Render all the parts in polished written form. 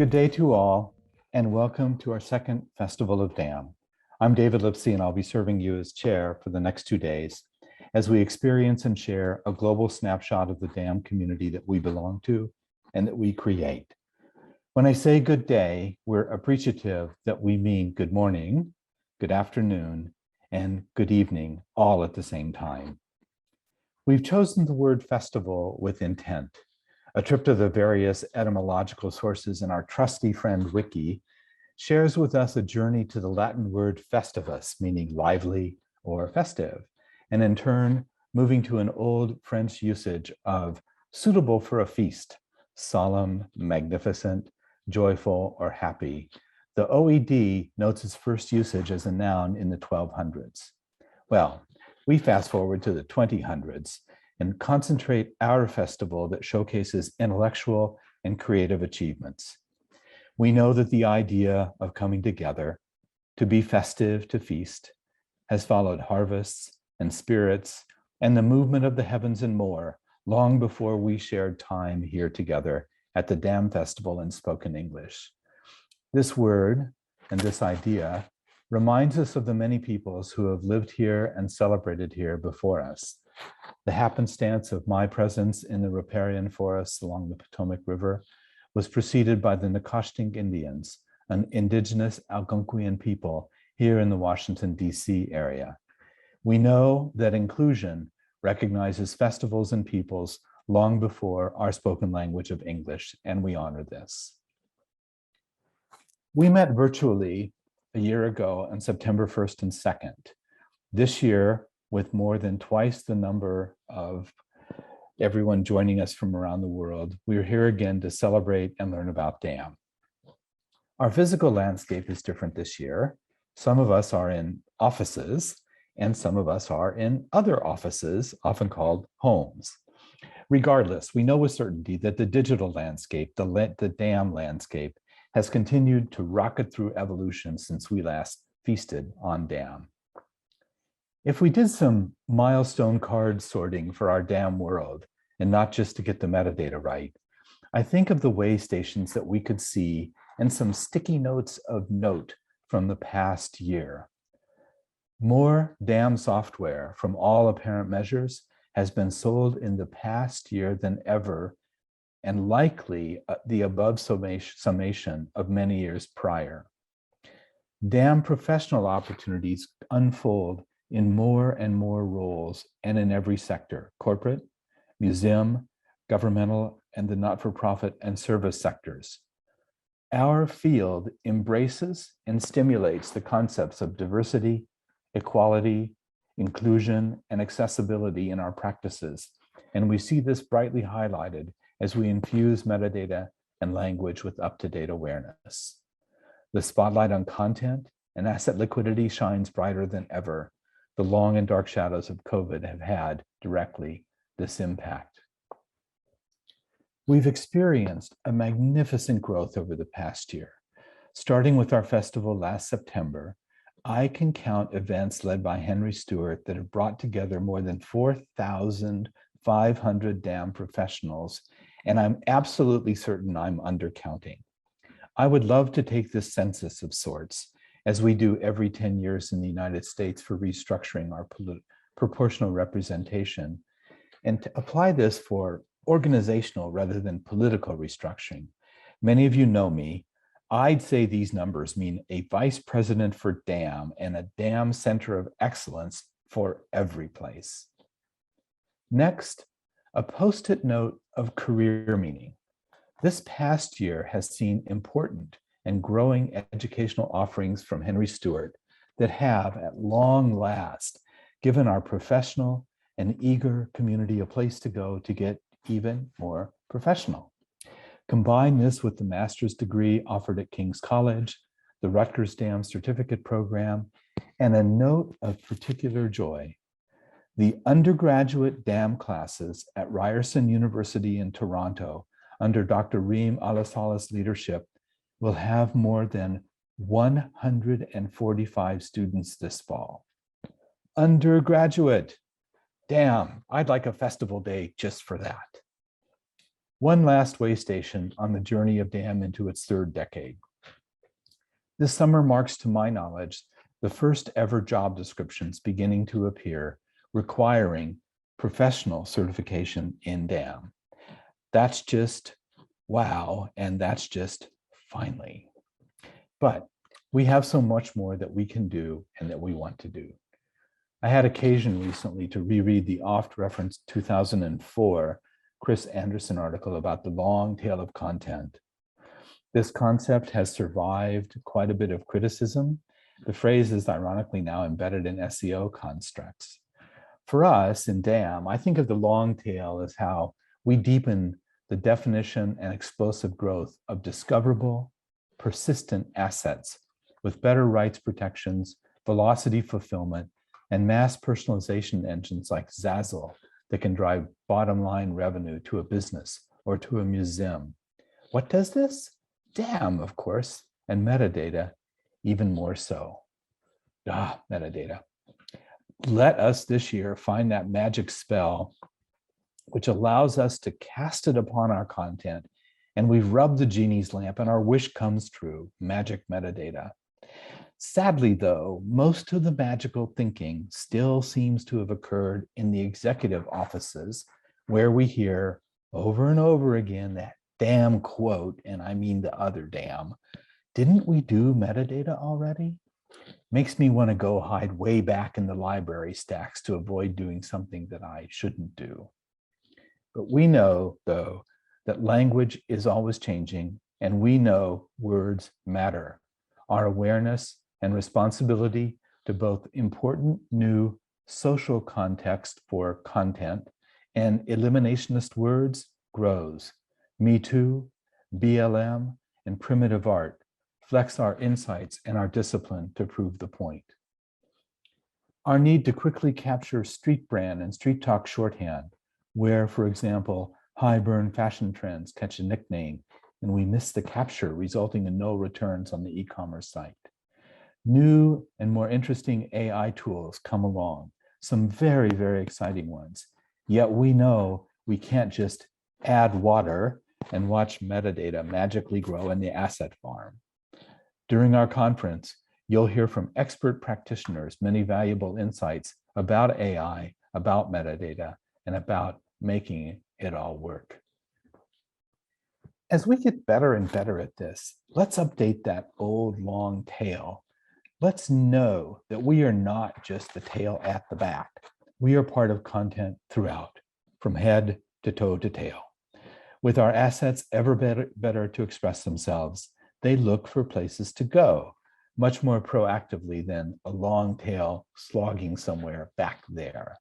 Good day to all, and welcome to our second Festival of Dam. I'm David Lipsey, and I'll be serving you as chair for the next 2 days as we experience and share a global snapshot of the Dam community that we belong to and that we create. When I say good day, we're appreciative that we mean good morning, good afternoon, and good evening, all at the same time. We've chosen the word festival with intent. A trip to the various etymological sources in our trusty friend Wiki shares with us a journey to the Latin word festivus, meaning lively or festive, and in turn, moving to an old French usage of suitable for a feast, solemn, magnificent, joyful, or happy. The OED notes its first usage as a noun in the 1200s. Well, we fast forward to the 2000s and concentrate our festival that showcases intellectual and creative achievements. We know that the idea of coming together to be festive, to feast, has followed harvests and spirits and the movement of the heavens and more long before we shared time here together at the Dam Festival in spoken English. This word and this idea reminds us of the many peoples who have lived here and celebrated here before us. The happenstance of my presence in the riparian forests along the Potomac River was preceded by the Nacotchtank Indians, an indigenous Algonquian people here in the Washington, D.C. area. We know that inclusion recognizes festivals and peoples long before our spoken language of English, and we honor this. We met virtually a year ago on September 1st and 2nd. This year, with more than twice the number of everyone joining us from around the world, we're here again to celebrate and learn about Dam. Our physical landscape is different this year. Some of us are in offices, and some of us are in other offices, often called homes. Regardless, we know with certainty that the digital landscape, the Dam landscape, has continued to rocket through evolution since we last feasted on Dam. If we did some milestone card sorting for our Dam world, and not just to get the metadata right, I think of the way stations that we could see and some sticky notes of note from the past year. More Dam software from all apparent measures has been sold in the past year than ever, and likely the above summation of many years prior. Dam professional opportunities unfold in more and more roles and in every sector: corporate, museum, governmental, and the not-for-profit and service sectors. Our field embraces and stimulates the concepts of diversity, equality, inclusion, and accessibility in our practices, and we see this brightly highlighted as we infuse metadata and language with up-to-date awareness. The spotlight on content and asset liquidity shines brighter than ever. The long and dark shadows of COVID have had directly this impact. We've experienced a magnificent growth over the past year. Starting with our festival last September, I can count events led by Henry Stewart that have brought together more than 4,500 Dam professionals, and I'm absolutely certain I'm undercounting. I would love to take this census of sorts, as we do every 10 years in the United States for restructuring our proportional representation, and to apply this for organizational rather than political restructuring. Many of you know me. I'd say these numbers mean a vice president for Dam and a Dam center of excellence for every place. Next, a post-it note of career meaning. This past year has seen important and growing educational offerings from Henry Stewart that have, at long last, given our professional and eager community a place to go to get even more professional. Combine this with the master's degree offered at King's College, the Rutgers Dam Certificate Program, and a note of particular joy. The undergraduate Dam classes at Ryerson University in Toronto, under Dr. Reem Alasalah's leadership, will have more than 145 students this fall. Undergraduate, damn, I'd like a festival day just for that. One last way station on the journey of DAM into its third decade. This summer marks, to my knowledge, the first ever job descriptions beginning to appear requiring professional certification in DAM. That's just wow, and that's just finally. But we have so much more that we can do and that we want to do. I had occasion recently to reread the oft-referenced 2004 Chris Anderson article about the long tail of content. This concept has survived quite a bit of criticism. The phrase is ironically now embedded in SEO constructs. For us in DAM, I think of the long tail as how we deepen the definition and explosive growth of discoverable, persistent assets with better rights protections, velocity fulfillment, and mass personalization engines like Zazzle that can drive bottom line revenue to a business or to a museum. What does this? DAM, of course, and metadata even more so. Metadata. Let us this year find that magic spell which allows us to cast it upon our content, and we rub the genie's lamp and our wish comes true, magic metadata. Sadly, though, most of the magical thinking still seems to have occurred in the executive offices, where we hear over and over again that damn quote, and I mean the other damn. Didn't we do metadata already? Makes me want to go hide way back in the library stacks to avoid doing something that I shouldn't do. But we know, though, that language is always changing, and we know words matter. Our awareness and responsibility to both important new social context for content and eliminationist words grows. Me Too, BLM, and primitive art flex our insights and our discipline to prove the point. Our need to quickly capture street brand and street talk shorthand, where, for example, high burn fashion trends catch a nickname and we miss the capture, resulting in no returns on the e-commerce site. New and more interesting AI tools come along, some very, very exciting ones. Yet we know we can't just add water and watch metadata magically grow in the asset farm. During our conference, you'll hear from expert practitioners many valuable insights about AI, about metadata, and about making it all work. As we get better and better at this, let's update that old long tail. Let's know that we are not just the tail at the back. We are part of content throughout, from head to toe to tail. With our assets ever better to express themselves, they look for places to go, much more proactively than a long tail slogging somewhere back there.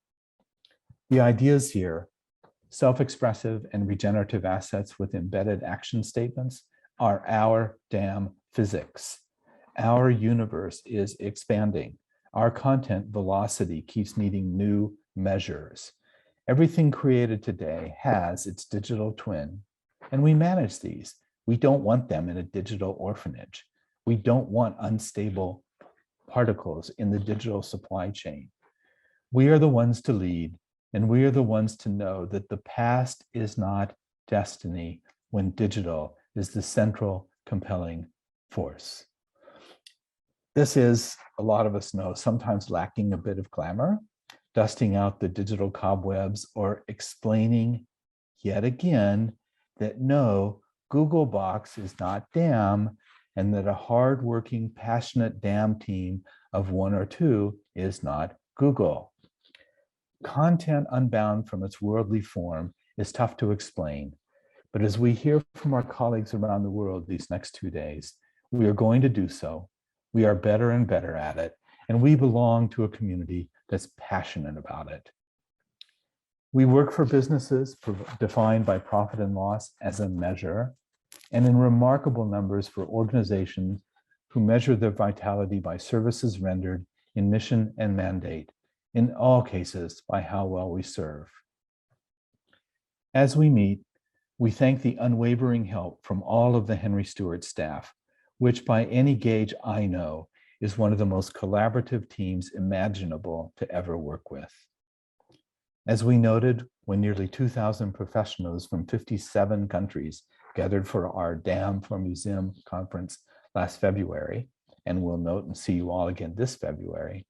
The ideas here, self-expressive and regenerative assets with embedded action statements, are our damn physics. Our universe is expanding. Our content velocity keeps needing new measures. Everything created today has its digital twin, and we manage these. We don't want them in a digital orphanage. We don't want unstable particles in the digital supply chain. We are the ones to lead, and we are the ones to know that the past is not destiny when digital is the central compelling force. This is, a lot of us know, sometimes lacking a bit of glamour, dusting out the digital cobwebs or explaining yet again that no, Google Box is not DAM, and that a hardworking, passionate DAM team of one or two is not Google. Content unbound from its worldly form is tough to explain, but as we hear from our colleagues around the world these next 2 days, we are going to do so. We are better and better at it, and we belong to a community that's passionate about it. We work for businesses defined by profit and loss as a measure, and in remarkable numbers for organizations who measure their vitality by services rendered in mission and mandate, in all cases by how well we serve. As we meet, we thank the unwavering help from all of the Henry Stewart staff, which by any gauge I know is one of the most collaborative teams imaginable to ever work with. As we noted, when nearly 2,000 professionals from 57 countries gathered for our Dam for Museum conference last February, and we'll note and see you all again this February,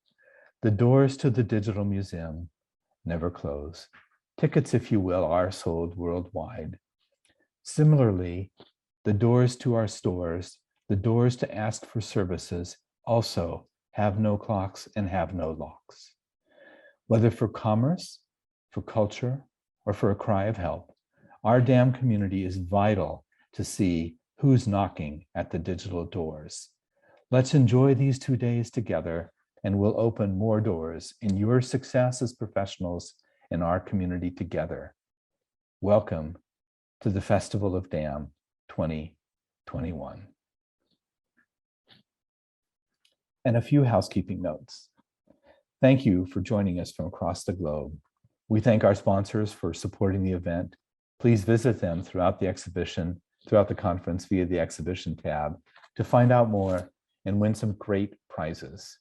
the doors to the digital museum never close. Tickets, if you will, are sold worldwide. Similarly, the doors to our stores, the doors to ask for services also have no clocks and have no locks. Whether for commerce, for culture, or for a cry of help, our DAM community is vital to see who's knocking at the digital doors. Let's enjoy these 2 days together, and we'll open more doors in your success as professionals in our community together. Welcome to the Festival of DAM 2021. And a few housekeeping notes. Thank you for joining us from across the globe. We thank our sponsors for supporting the event. Please visit them throughout the conference via the exhibition tab to find out more and win some great prizes.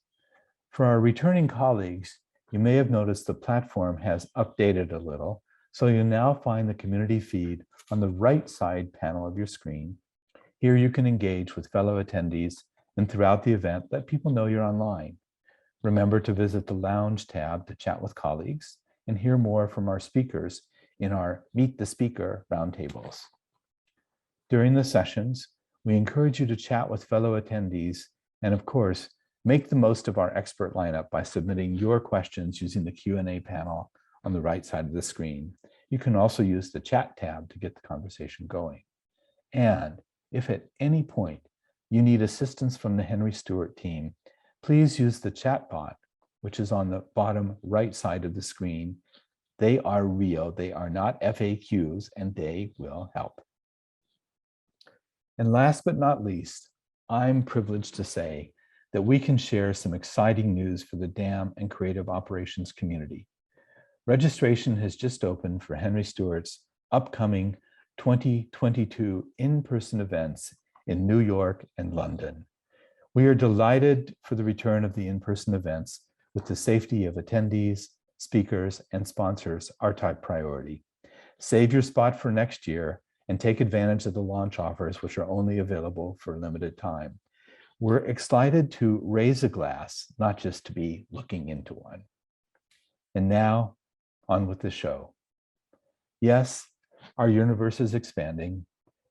For our returning colleagues, you may have noticed the platform has updated a little, so you'll now find the community feed on the right side panel of your screen. Here you can engage with fellow attendees and throughout the event, let people know you're online. Remember to visit the Lounge tab to chat with colleagues and hear more from our speakers in our Meet the Speaker roundtables. During the sessions, we encourage you to chat with fellow attendees and, of course, make the most of our expert lineup by submitting your questions using the Q&A panel on the right side of the screen. You can also use the chat tab to get the conversation going. And if at any point you need assistance from the Henry Stewart team, please use the chat bot, which is on the bottom right side of the screen. They are real, they are not FAQs, and they will help. And last but not least, I'm privileged to say that we can share some exciting news for the DAM and Creative Operations community. Registration has just opened for Henry Stewart's upcoming 2022 in-person events in New York and London. We are delighted for the return of the in-person events with the safety of attendees, speakers, and sponsors our top priority. Save your spot for next year and take advantage of the launch offers, which are only available for a limited time. We're excited to raise a glass, not just to be looking into one. And now, on with the show. Yes, our universe is expanding.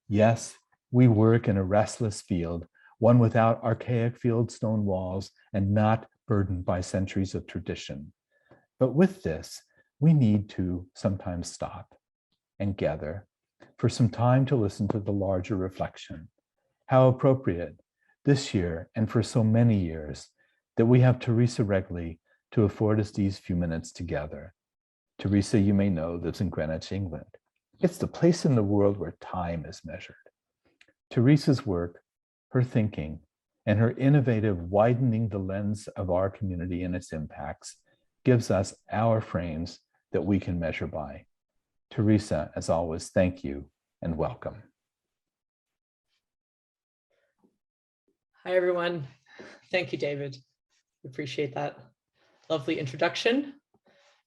Yes, we work in a restless field, one without archaic fieldstone walls and not burdened by centuries of tradition. But with this, we need to sometimes stop and gather for some time to listen to the larger reflection. How appropriate this year and for so many years that we have Theresa Regli to afford us these few minutes together. Theresa, you may know, lives in Greenwich, England. It's the place in the world where time is measured. Theresa's work, her thinking, and her innovative widening the lens of our community and its impacts gives us our frames that we can measure by. Theresa, as always, thank you and welcome. Hi, everyone. Thank you, David. Appreciate that lovely introduction.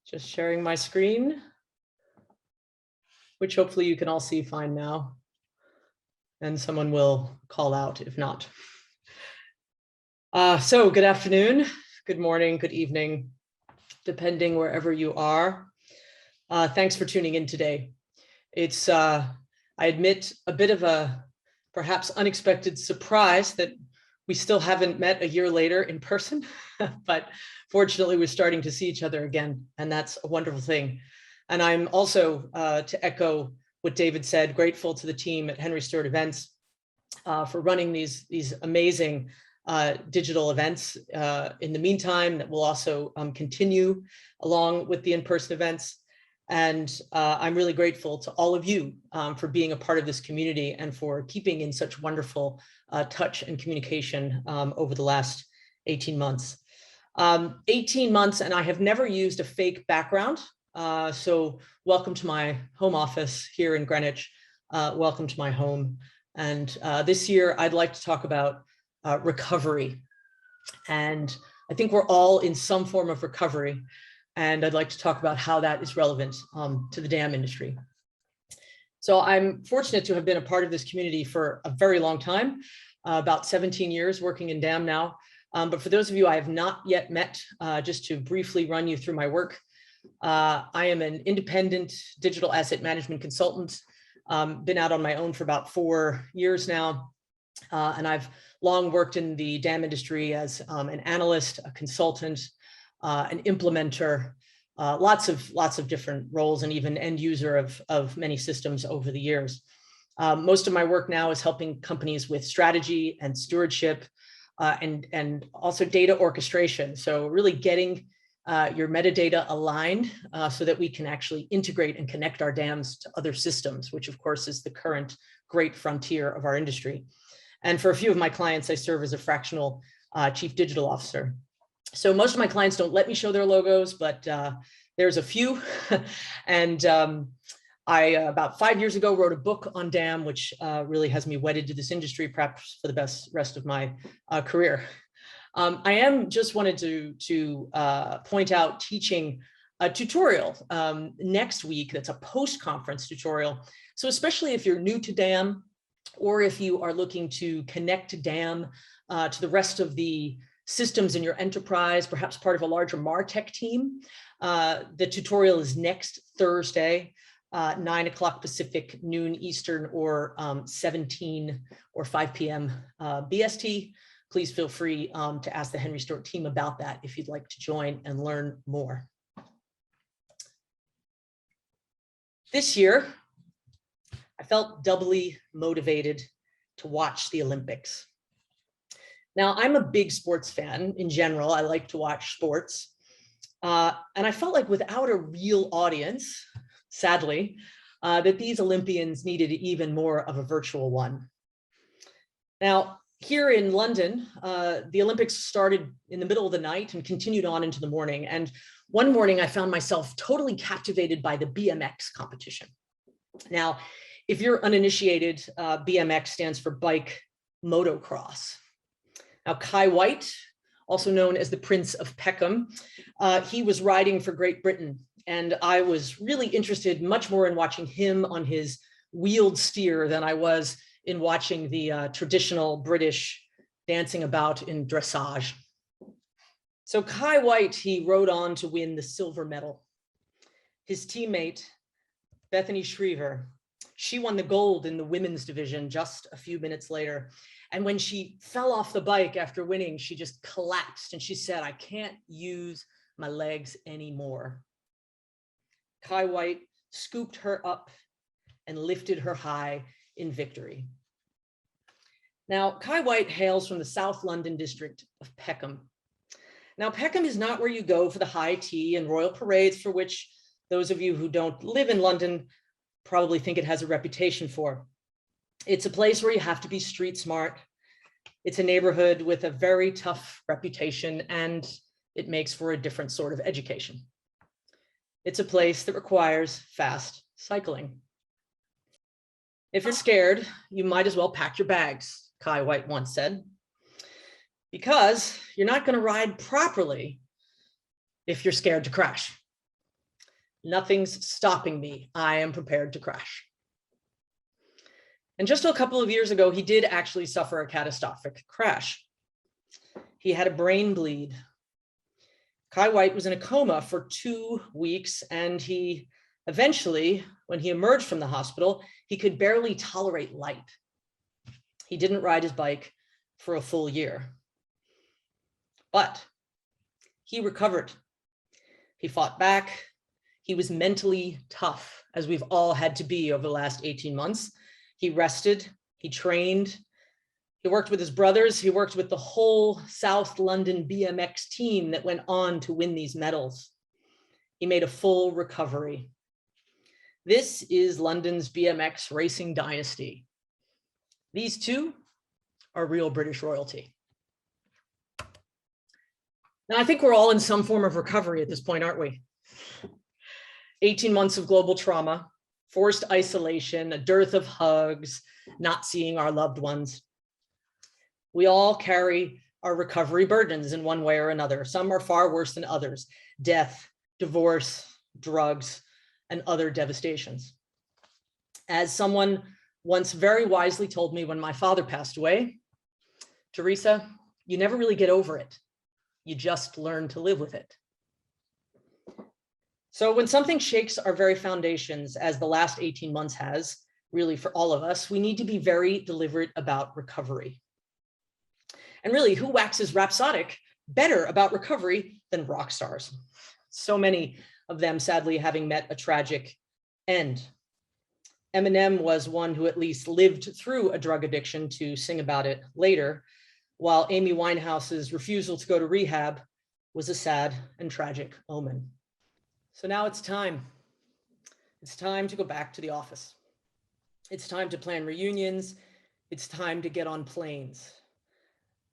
Just sharing my screen, which hopefully you can all see fine now. And someone will call out if not. So good afternoon, good morning, good evening, depending wherever you are. Thanks for tuning in today. It's, I admit, a bit of a perhaps unexpected surprise that we still haven't met a year later in person, but fortunately we're starting to see each other again, and that's a wonderful thing. And I'm also, to echo what David said, grateful to the team at Henry Stewart Events for running these amazing digital events in the meantime that will also continue along with the in-person events. And I'm really grateful to all of you for being a part of this community and for keeping in such wonderful touch and communication over the last 18 months. 18 months, and I have never used a fake background. So welcome to my home office here in Greenwich. Welcome to my home. And this year, I'd like to talk about recovery. And I think we're all in some form of recovery. And I'd like to talk about how that is relevant to the dam industry. So I'm fortunate to have been a part of this community for a very long time, about 17 years working in dam now. But for those of you I have not yet met, just to briefly run you through my work, I am an independent digital asset management consultant, been out on my own for about 4 years now. And I've long worked in the dam industry as an analyst, a consultant, an implementer, lots of different roles, and even end user of many systems over the years. Most of my work now is helping companies with strategy and stewardship, and also data orchestration. So really getting your metadata aligned so that we can actually integrate and connect our dams to other systems, which of course is the current great frontier of our industry. And for a few of my clients, I serve as a fractional chief digital officer. So most of my clients don't let me show their logos, but there's a few. And I, about 5 years ago, wrote a book on dam, which really has me wedded to this industry, perhaps for the rest of my career. I am just wanted to point out teaching a tutorial next week that's a post-conference tutorial. So especially if you're new to dam, or if you are looking to connect dam to the rest of the systems in your enterprise, perhaps part of a larger MarTech team. The tutorial is next Thursday, 9 o'clock Pacific, noon Eastern, or 17 or 5 p.m. BST. Please feel free to ask the Henry Stewart team about that if you'd like to join and learn more. This year, I felt doubly motivated to watch the Olympics. Now, I'm a big sports fan in general. I like to watch sports. And I felt like without a real audience, sadly, that these Olympians needed even more of a virtual one. Now, here in London, the Olympics started in the middle of the night and continued on into the morning. And one morning, I found myself totally captivated by the BMX competition. Now, if you're uninitiated, BMX stands for bike motocross. Now, Kai White, also known as the Prince of Peckham, he was riding for Great Britain. And I was really interested much more in watching him on his wheeled steer than I was in watching the traditional British dancing about in dressage. So Kai White, he rode on to win the silver medal. His teammate, Bethany Shriver, she won the gold in the women's division just a few minutes later. And when she fell off the bike after winning, she just collapsed and she said, "I can't use my legs anymore." Kai White scooped her up and lifted her high in victory. Now, Kai White hails from the South London district of Peckham. Now, Peckham is not where you go for the high tea and royal parades, for which those of you who don't live in London probably think it has a reputation for. It's a place where you have to be street smart. It's a neighborhood with a very tough reputation, and it makes for a different sort of education. It's a place that requires fast cycling. If you're scared, you might as well pack your bags, Kai White once said, because you're not going to ride properly if you're scared to crash. Nothing's stopping me. I am prepared to crash. And just a couple of years ago, he did actually suffer a catastrophic crash. He had a brain bleed. Kai White was in a coma for 2 weeks, and he eventually, when he emerged from the hospital, he could barely tolerate light. He didn't ride his bike for a full year. But he recovered. He fought back. He was mentally tough, as we've all had to be over the last 18 months. He rested, he trained, he worked with his brothers, he worked with the whole South London BMX team that went on to win these medals. He made a full recovery. This is London's BMX racing dynasty. These two are real British royalty. Now, I think we're all in some form of recovery at this point, aren't we? 18 months of global trauma, forced isolation, a dearth of hugs, not seeing our loved ones. We all carry our recovery burdens in one way or another. Some are far worse than others. Death, divorce, drugs, and other devastations. As someone once very wisely told me when my father passed away, Theresa, you never really get over it. You just learn to live with it. So when something shakes our very foundations, as the last 18 months has, really for all of us, we need to be very deliberate about recovery. And really, who waxes rhapsodic better about recovery than rock stars? So many of them, sadly, having met a tragic end. Eminem was one who at least lived through a drug addiction to sing about it later, while Amy Winehouse's refusal to go to rehab was a sad and tragic omen. So now it's time. It's time to go back to the office. It's time to plan reunions. It's time to get on planes.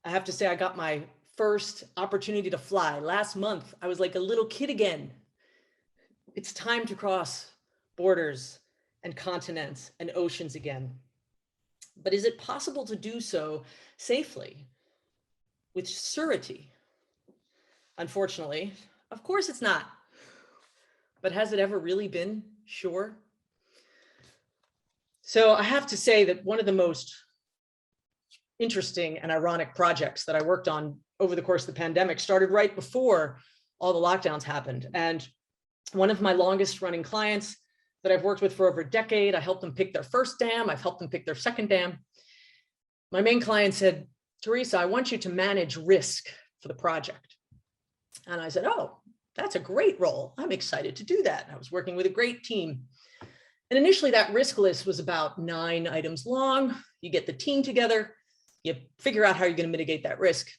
I have to say, I got my first opportunity to fly last month. I was like a little kid again. It's time to cross borders and continents and oceans again. But is it possible to do so safely, with surety? Unfortunately, of course it's not. But has it ever really been sure? So I have to say that one of the most interesting and ironic projects that I worked on over the course of the pandemic started right before all the lockdowns happened. And one of my longest running clients that I've worked with for over a decade, I helped them pick their first dam, I've helped them pick their second dam. My main client said, Theresa, I want you to manage risk for the project. And I said, oh, that's a great role. I'm excited to do that. I was working with a great team. And initially that risk list was about 9 items long. You get the team together, you figure out how you're going to mitigate that risk.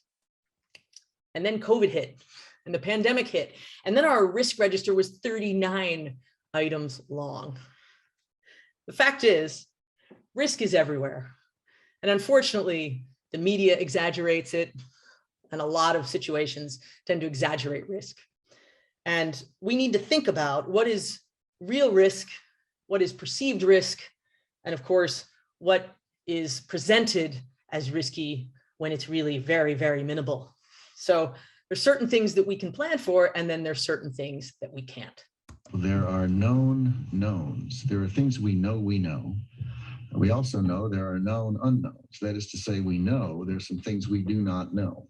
And then COVID hit and the pandemic hit. And then our risk register was 39 items long. The fact is, risk is everywhere. And unfortunately, the media exaggerates it. And a lot of situations tend to exaggerate risk. And we need to think about what is real risk, what is perceived risk, and of course, what is presented as risky when it's really very, very minimal. So there's certain things that we can plan for, and then there's certain things that we can't. There are known knowns. There are things we know we know. We also know there are known unknowns. That is to say, we know there's some things we do not know.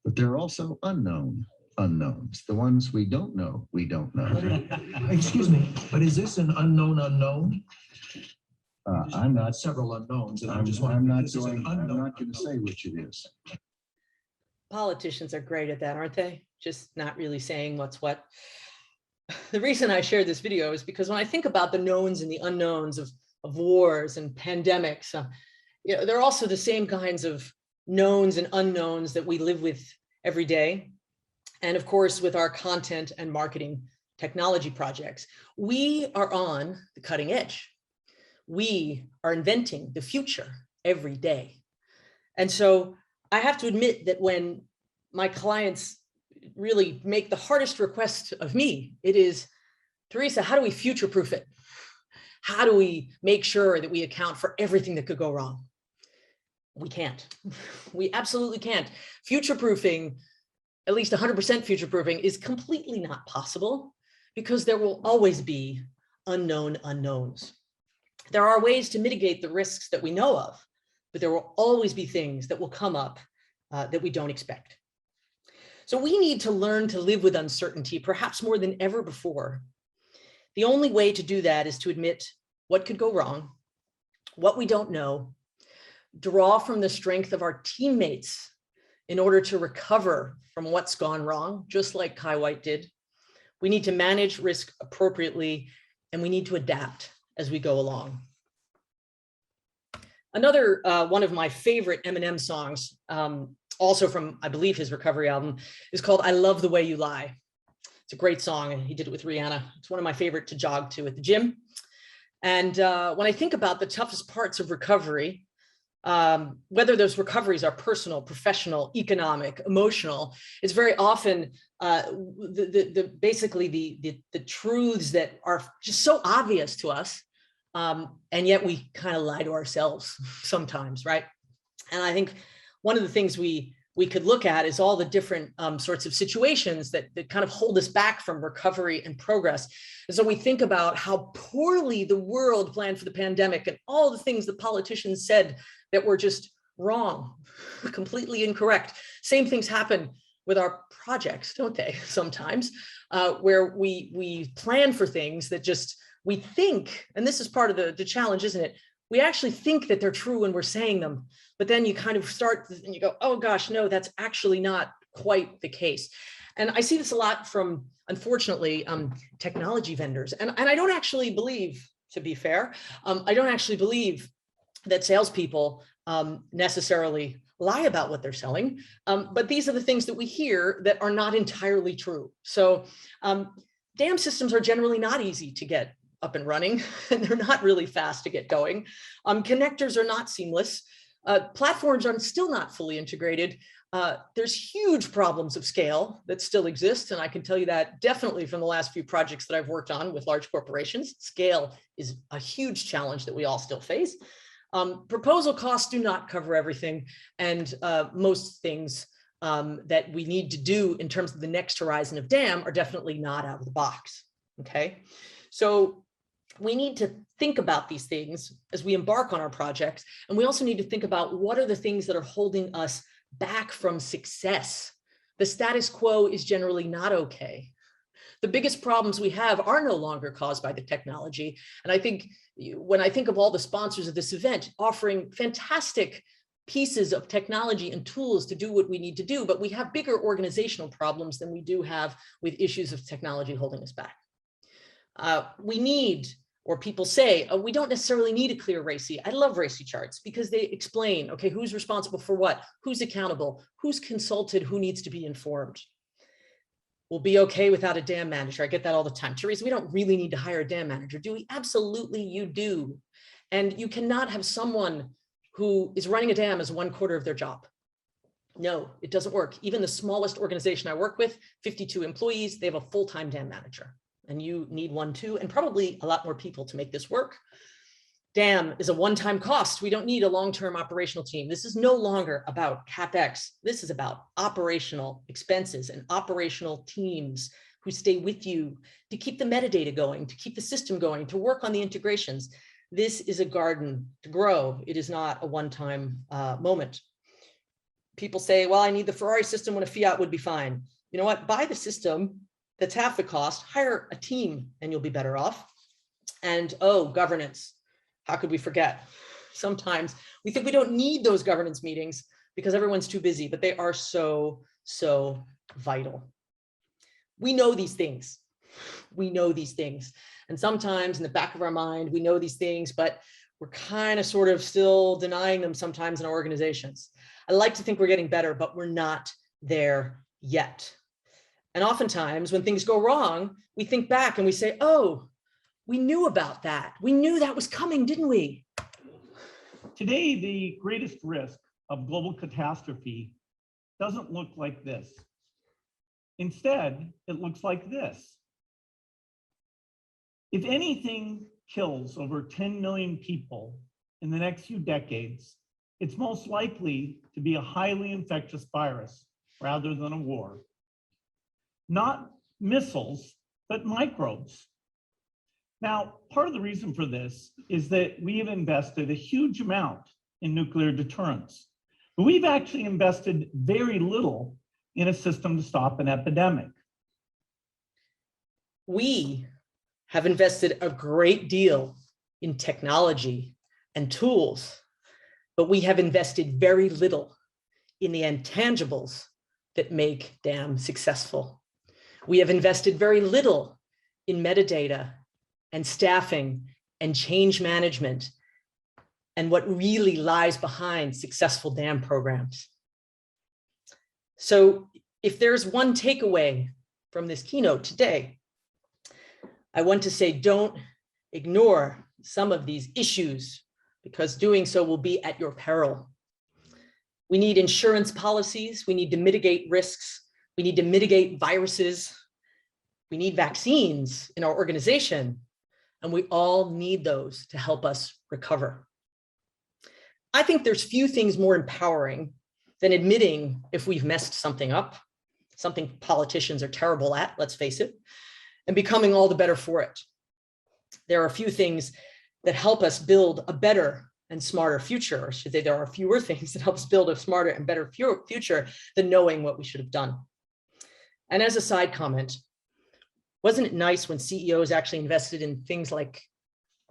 But there are also unknown unknowns. The ones we don't know, we don't know. Excuse me, but is this an unknown unknown? I'm not. Several unknowns, and I'm not going to say which it is. Politicians are great at that, aren't they? Just not really saying what's what. The reason I shared this video is because when I think about the knowns and the unknowns of wars and pandemics, they're also the same kinds of knowns and unknowns that we live with every day. And of course, with our content and marketing technology projects, we are on the cutting edge. We are inventing the future every day. And so I have to admit that when my clients really make the hardest request of me, it is, Theresa, how do we future-proof it? How do we make sure that we account for everything that could go wrong? We can't. We absolutely can't. Future-proofing, at least 100% future-proofing, is completely not possible because there will always be unknown unknowns. There are ways to mitigate the risks that we know of, but there will always be things that will come up that we don't expect. So we need to learn to live with uncertainty, perhaps more than ever before. The only way to do that is to admit what could go wrong, what we don't know, draw from the strength of our teammates in order to recover from what's gone wrong, just like Kai White did. We need to manage risk appropriately, and we need to adapt as we go along. Another one of my favorite Eminem songs, also from, I believe, his recovery album, is called I Love the Way You Lie. It's a great song, and he did it with Rihanna. It's one of my favorite to jog to at the gym. And when I think about the toughest parts of recovery, whether those recoveries are personal, professional, economic, emotional, it's very often basically the truths that are just so obvious to us, and yet we kind of lie to ourselves sometimes, right? And I think one of the things we we could look at is all the different sorts of situations that kind of hold us back from recovery and progress. And so we think about how poorly the world planned for the pandemic and all the things that politicians said that were just wrong, completely incorrect. Same things happen with our projects, don't they? Sometimes, where we plan for things that just, we think, and this is part of the challenge, isn't it? We actually think that they're true when we're saying them, but then you kind of start and you go, oh gosh, no, that's actually not quite the case. And I see this a lot from, unfortunately, technology vendors. And I don't actually believe, to be fair, I don't actually believe that salespeople necessarily lie about what they're selling. But these are the things that we hear that are not entirely true. So DAM systems are generally not easy to get up and running, and they're not really fast to get going. Connectors are not seamless. Platforms are still not fully integrated. There's huge problems of scale that still exist. And I can tell you that definitely from the last few projects that I've worked on with large corporations. Scale is a huge challenge that we all still face. Proposal costs do not cover everything. And most things that we need to do in terms of the next horizon of DAM are definitely not out of the box, okay? So we need to think about these things as we embark on our projects. And we also need to think about what are the things that are holding us back from success. The status quo is generally not okay. The biggest problems we have are no longer caused by the technology. And I think when I think of all the sponsors of this event offering fantastic pieces of technology and tools to do what we need to do, but we have bigger organizational problems than we do have with issues of technology holding us back. We need, or people say, we don't necessarily need a clear RACI. I love RACI charts because they explain, okay, who's responsible for what, who's accountable, who's consulted, who needs to be informed. We'll be okay without a DAM manager. I get that all the time. Theresa, we don't really need to hire a DAM manager, do we? Absolutely, you do. And you cannot have someone who is running a DAM as 1/4 of their job. No, it doesn't work. Even the smallest organization I work with, 52 employees, they have a full-time DAM manager. And you need one too, and probably a lot more people to make this work. DAM is a one-time cost. We don't need a long-term operational team. This is no longer about CapEx. This is about operational expenses and operational teams who stay with you to keep the metadata going, to keep the system going, to work on the integrations. This is a garden to grow. It is not a one-time moment. People say, well, I need the Ferrari system when a Fiat would be fine. You know what? Buy the system that's half the cost, hire a team, and you'll be better off. And oh, governance. How could we forget? Sometimes we think we don't need those governance meetings because everyone's too busy, but they are so, so vital. We know these things. We know these things. And sometimes in the back of our mind, we know these things, but we're kind of sort of still denying them sometimes in our organizations. I like to think we're getting better, but we're not there yet. And oftentimes when things go wrong, we think back and we say, oh, we knew about that. We knew that was coming, didn't we? Today, the greatest risk of global catastrophe doesn't look like this. Instead, it looks like this. If anything kills over 10 million people in the next few decades, it's most likely to be a highly infectious virus rather than a war. Not missiles, but microbes. Now, part of the reason for this is that we have invested a huge amount in nuclear deterrence, but we've actually invested very little in a system to stop an epidemic. We have invested a great deal in technology and tools, but we have invested very little in the intangibles that make DAM successful. We have invested very little in metadata and staffing and change management and what really lies behind successful DAM programs. So if there's one takeaway from this keynote today, I want to say don't ignore some of these issues because doing so will be at your peril. We need insurance policies. We need to mitigate risks. We need to mitigate viruses. We need vaccines in our organization. And we all need those to help us recover. I think there's few things more empowering then admitting if we've messed something up, something politicians are terrible at, let's face it, and becoming all the better for it. There are a few things that help us build a better and smarter future, or should say there are fewer things that help us build a smarter and better future than knowing what we should have done. And as a side comment, wasn't it nice when CEOs actually invested in things like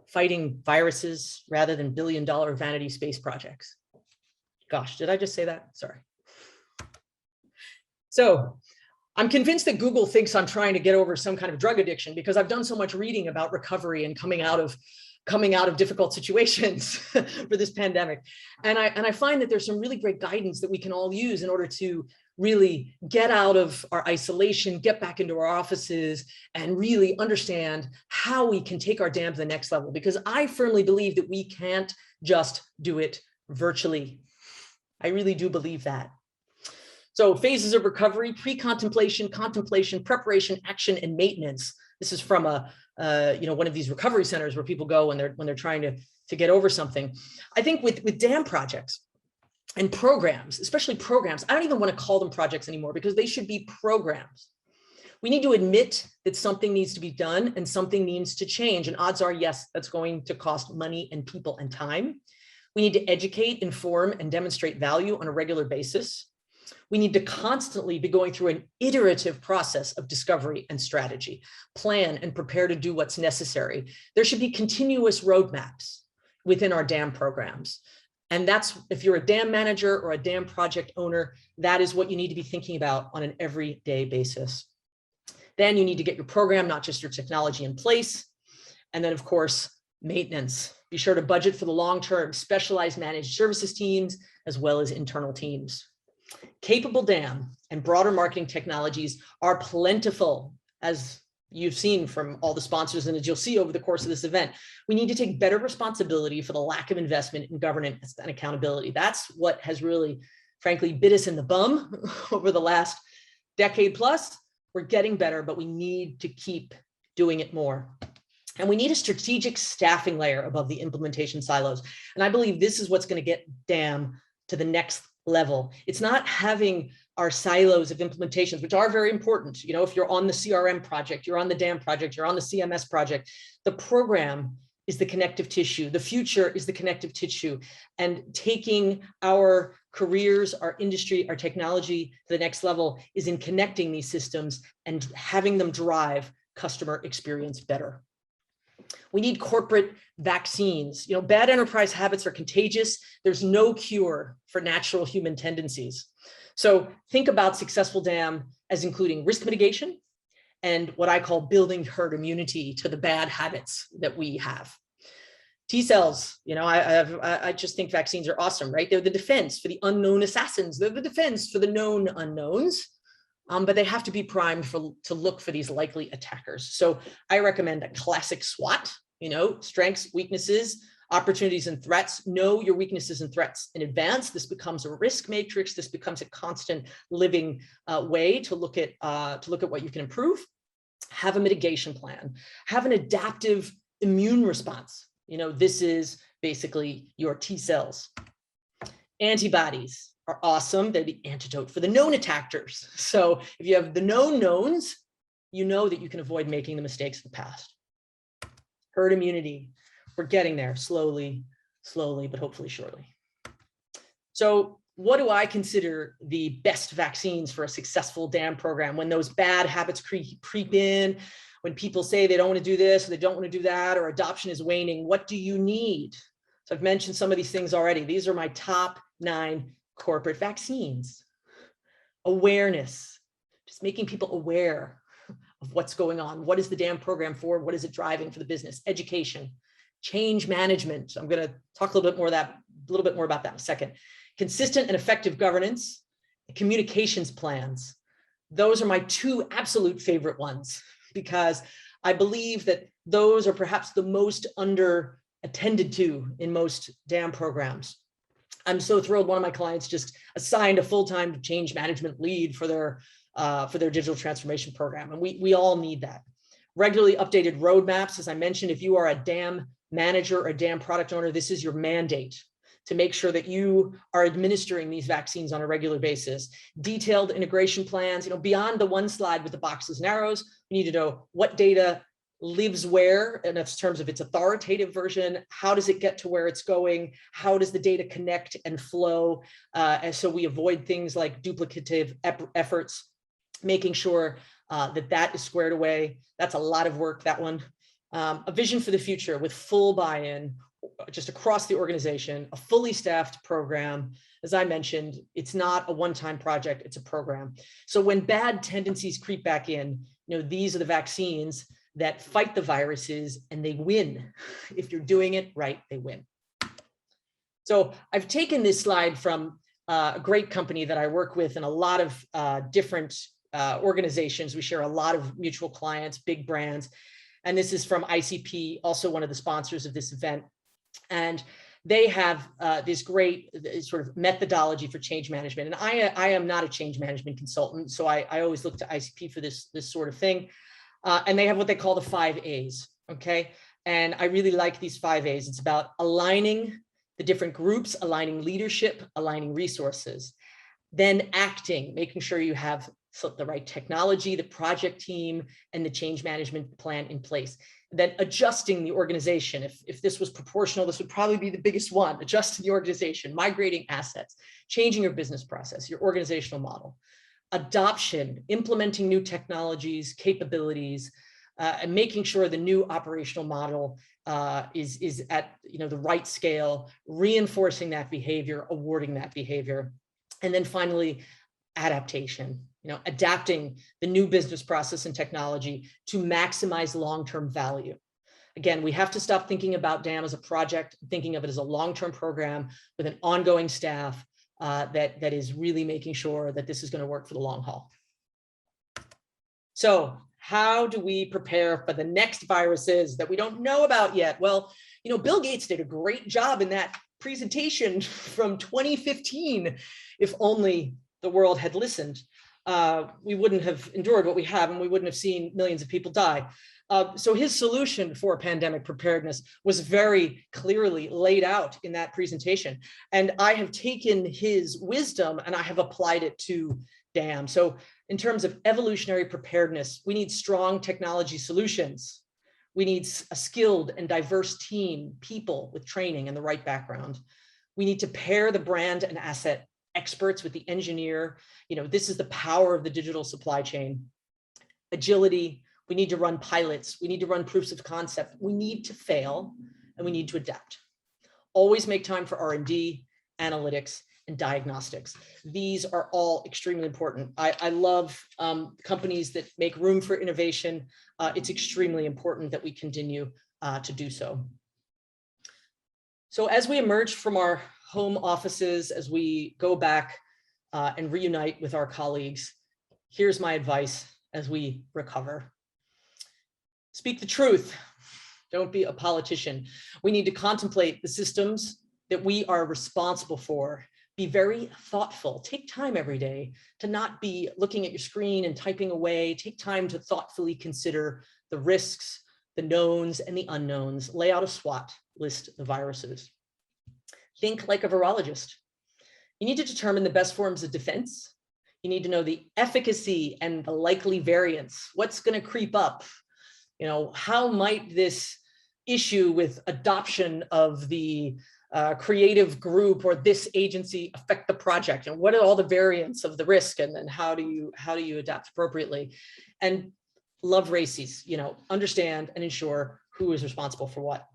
fighting viruses rather than billion-dollar vanity space projects? Gosh, did I just say that? Sorry. So I'm convinced that Google thinks I'm trying to get over some kind of drug addiction because I've done so much reading about recovery and coming out of difficult situations for this pandemic. And I find that there's some really great guidance that we can all use in order to really get out of our isolation, get back into our offices, and really understand how we can take our DAM to the next level. Because I firmly believe that we can't just do it virtually. I really do believe that. So phases of recovery: pre-contemplation, contemplation, preparation, action, and maintenance. This is from one of these recovery centers where people go when they're trying to get over something. I think with DAM projects and programs, especially programs, I don't even want to call them projects anymore because they should be programs. We need to admit that something needs to be done and something needs to change. And odds are, yes, that's going to cost money and people and time. We need to educate, inform, and demonstrate value on a regular basis. We need to constantly be going through an iterative process of discovery and strategy, plan and prepare to do what's necessary. There should be continuous roadmaps within our DAM programs. And that's, if you're a DAM manager or a DAM project owner, that is what you need to be thinking about on an everyday basis. Then you need to get your program, not just your technology, in place. And then, of course, maintenance. Be sure to budget for the long-term specialized managed services teams, as well as internal teams. Capable DAM and broader marketing technologies are plentiful, as you've seen from all the sponsors and as you'll see over the course of this event. We need to take better responsibility for the lack of investment in governance and accountability. That's what has really, frankly, bit us in the bum over the last decade plus. We're getting better, but we need to keep doing it more. And we need a strategic staffing layer above the implementation silos. And I believe this is what's going to get DAM to the next level. It's not having our silos of implementations, which are very important. You know, if you're on the CRM project, you're on the DAM project, you're on the CMS project, the program is the connective tissue. The future is the connective tissue. And taking our careers, our industry, our technology to the next level is in connecting these systems and having them drive customer experience better. We need corporate vaccines. You know, bad enterprise habits are contagious. There's no cure for natural human tendencies. So think about successful DAM as including risk mitigation and what I call building herd immunity to the bad habits that we have. T cells, you know, I just think vaccines are awesome, right? They're the defense for the unknown assassins. They're the defense for the known unknowns. But they have to be primed to look for these likely attackers. So I recommend a classic SWOT, you know, strengths, weaknesses, opportunities, and threats. Know your weaknesses and threats in advance. This becomes a risk matrix. This becomes a constant living way to look at what you can improve. Have a mitigation plan. Have an adaptive immune response. You know, this is basically your T cells. Antibodies are awesome. They're the antidote for the known attackers. So if you have the known knowns, you know that you can avoid making the mistakes of the past. Herd immunity. We're getting there slowly, but hopefully surely. So what do I consider the best vaccines for a successful DAM program when those bad habits creep in, when people say they don't want to do this, or they don't want to do that, or adoption is waning? What do you need? So I've mentioned some of these things already. These are my top 9 corporate vaccines. Awareness, just making people aware of what's going on. What is the DAM program for? What is it driving for the business? Education, change management. I'm going to talk a little bit more about that in a second. Consistent and effective governance, communications plans. Those are my 2 absolute favorite ones because I believe that those are perhaps the most under attended to in most DAM programs. I'm so thrilled one of my clients just assigned a full-time change management lead for their digital transformation program. And we all need that. Regularly updated roadmaps. As I mentioned, if you are a DAM manager or a DAM product owner, this is your mandate. to make sure that you are administering these vaccines on a regular basis. Detailed integration plans, beyond the one slide with the boxes and arrows, we need to know what data lives where, and in terms of its authoritative version, how does it get to where it's going? How does the data connect and flow? And so we avoid things like duplicative efforts, making sure that is squared away. That's a lot of work, that one. A vision for the future with full buy-in just across the organization, a fully staffed program. As I mentioned, it's not a one-time project, it's a program. So when bad tendencies creep back in, these are the vaccines that fight the viruses, and they win. If you're doing it right, they win. So I've taken this slide from a great company that I work with and a lot of different organizations. We share a lot of mutual clients, big brands. And this is from ICP, also one of the sponsors of this event. And they have this great sort of methodology for change management. And I am not a change management consultant, so I always look to ICP for this sort of thing. And they have what they call the 5 A's, okay? And I really like these 5 A's. It's about aligning the different groups, aligning leadership, aligning resources, then acting, making sure you have the right technology, the project team, and the change management plan in place. Then adjusting the organization. If this was proportional, this would probably be the biggest one. Adjusting the organization, migrating assets, changing your business process, your organizational model. Adoption, implementing new technologies, capabilities, and making sure the new operational model is at the right scale, reinforcing that behavior, awarding that behavior. And then finally, adaptation, adapting the new business process and technology to maximize long-term value. Again, we have to stop thinking about DAM as a project, thinking of it as a long-term program with an ongoing staff that is really making sure that this is going to work for the long haul. So how do we prepare for the next viruses that we don't know about yet? Well, Bill Gates did a great job in that presentation from 2015. If only the world had listened, we wouldn't have endured what we have, and we wouldn't have seen millions of people die. So his solution for pandemic preparedness was very clearly laid out in that presentation. And I have taken his wisdom and I have applied it to DAM. So in terms of evolutionary preparedness, we need strong technology solutions. We need a skilled and diverse team, people with training and the right background. We need to pair the brand and asset experts with the engineer. This is the power of the digital supply chain. Agility. We need to run pilots. We need to run proofs of concept. We need to fail, and we need to adapt. Always make time for R&D, analytics, and diagnostics. These are all extremely important. I love companies that make room for innovation. It's extremely important that we continue to do so. So as we emerge from our home offices, as we go back and reunite with our colleagues, here's my advice as we recover. Speak the truth. Don't be a politician. We need to contemplate the systems that we are responsible for. Be very thoughtful. Take time every day to not be looking at your screen and typing away. Take time to thoughtfully consider the risks, the knowns and the unknowns. Lay out a SWOT, list the viruses. Think like a virologist. You need to determine the best forms of defense. You need to know the efficacy and the likely variants. What's going to creep up? How might this issue with adoption of the creative group or this agency affect the project? And what are all the variants of the risk? And then how do you adapt appropriately? And love RACES, understand and ensure who is responsible for what.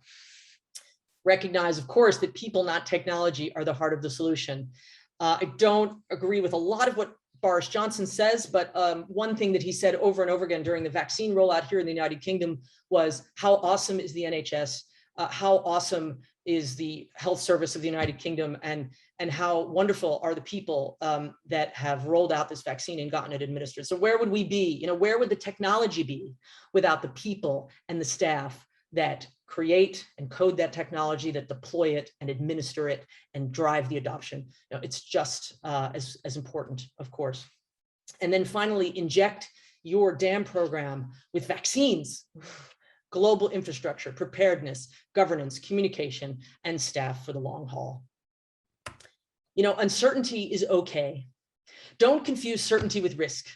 Recognize, of course, that people, not technology, are the heart of the solution. I don't agree with a lot of what Boris Johnson says, but one thing that he said over and over again during the vaccine rollout here in the United Kingdom was how awesome is the NHS, how awesome is the health service of the United Kingdom, and how wonderful are the people that have rolled out this vaccine and gotten it administered. So where would we be? Where would the technology be without the people and the staff that create and code that technology, that deploy it and administer it and drive the adoption? It's just as important, of course. And then finally, inject your DAM program with vaccines, global infrastructure, preparedness, governance, communication, and staff for the long haul. uncertainty is okay. Don't confuse certainty with risk.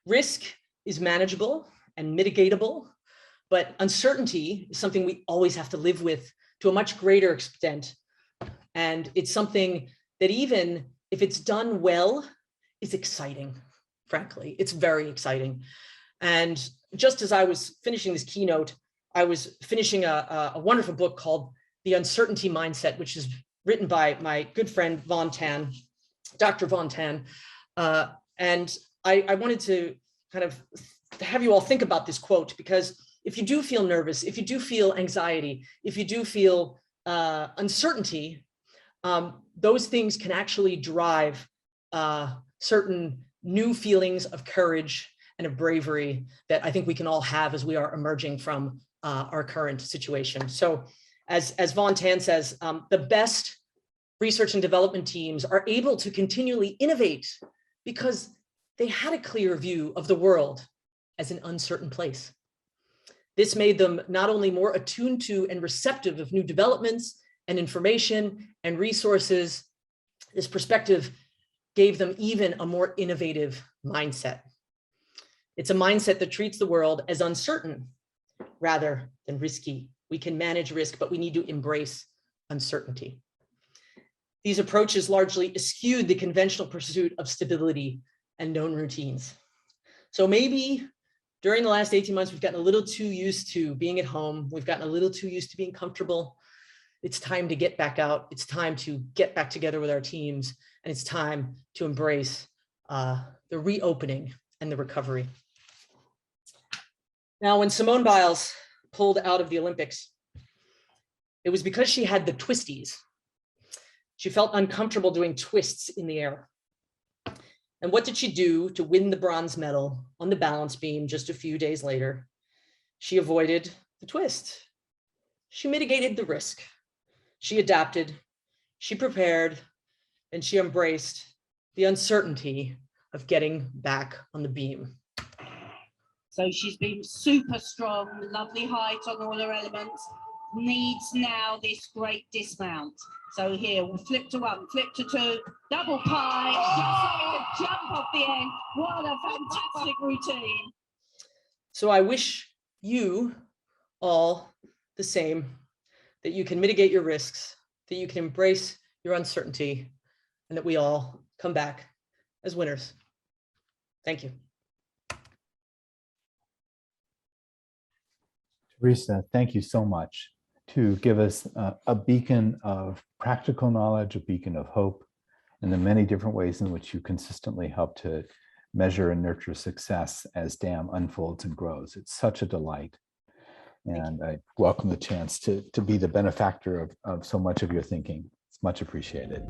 Risk is manageable and mitigatable, but uncertainty is something we always have to live with to a much greater extent. And it's something that even if it's done well, is exciting, frankly. It's very exciting. And just as I was finishing this keynote, I was finishing a wonderful book called The Uncertainty Mindset, which is written by my good friend Von Tan, Dr. Von Tan. And I wanted to kind of have you all think about this quote, because if you do feel nervous, if you do feel anxiety, if you do feel uncertainty, those things can actually drive certain new feelings of courage and of bravery that I think we can all have as we are emerging from our current situation. So as Von Tan says, the best research and development teams are able to continually innovate because they had a clear view of the world as an uncertain place. This made them not only more attuned to and receptive of new developments and information and resources, this perspective gave them even a more innovative mindset. It's a mindset that treats the world as uncertain rather than risky. We can manage risk, but we need to embrace uncertainty. These approaches largely eschewed the conventional pursuit of stability and known routines. So maybe during the last 18 months, we've gotten a little too used to being at home. We've gotten a little too used to being comfortable. It's time to get back out. It's time to get back together with our teams. And it's time to embrace the reopening and the recovery. Now, when Simone Biles pulled out of the Olympics, it was because she had the twisties. She felt uncomfortable doing twists in the air. And what did she do to win the bronze medal on the balance beam just a few days later? She avoided the twist. She mitigated the risk. She adapted, she prepared, and she embraced the uncertainty of getting back on the beam. So she's been super strong, lovely height on all her elements, needs now this great dismount. So here, we'll flip to one, flip to two, double pie, just like a jump off the end. What a fantastic routine. So I wish you all the same, that you can mitigate your risks, that you can embrace your uncertainty, and that we all come back as winners. Thank you. Theresa, thank you so much to give us a beacon of practical knowledge, a beacon of hope, and the many different ways in which you consistently help to measure and nurture success as DAM unfolds and grows. It's such a delight. And I welcome the chance to be the benefactor of so much of your thinking. It's much appreciated.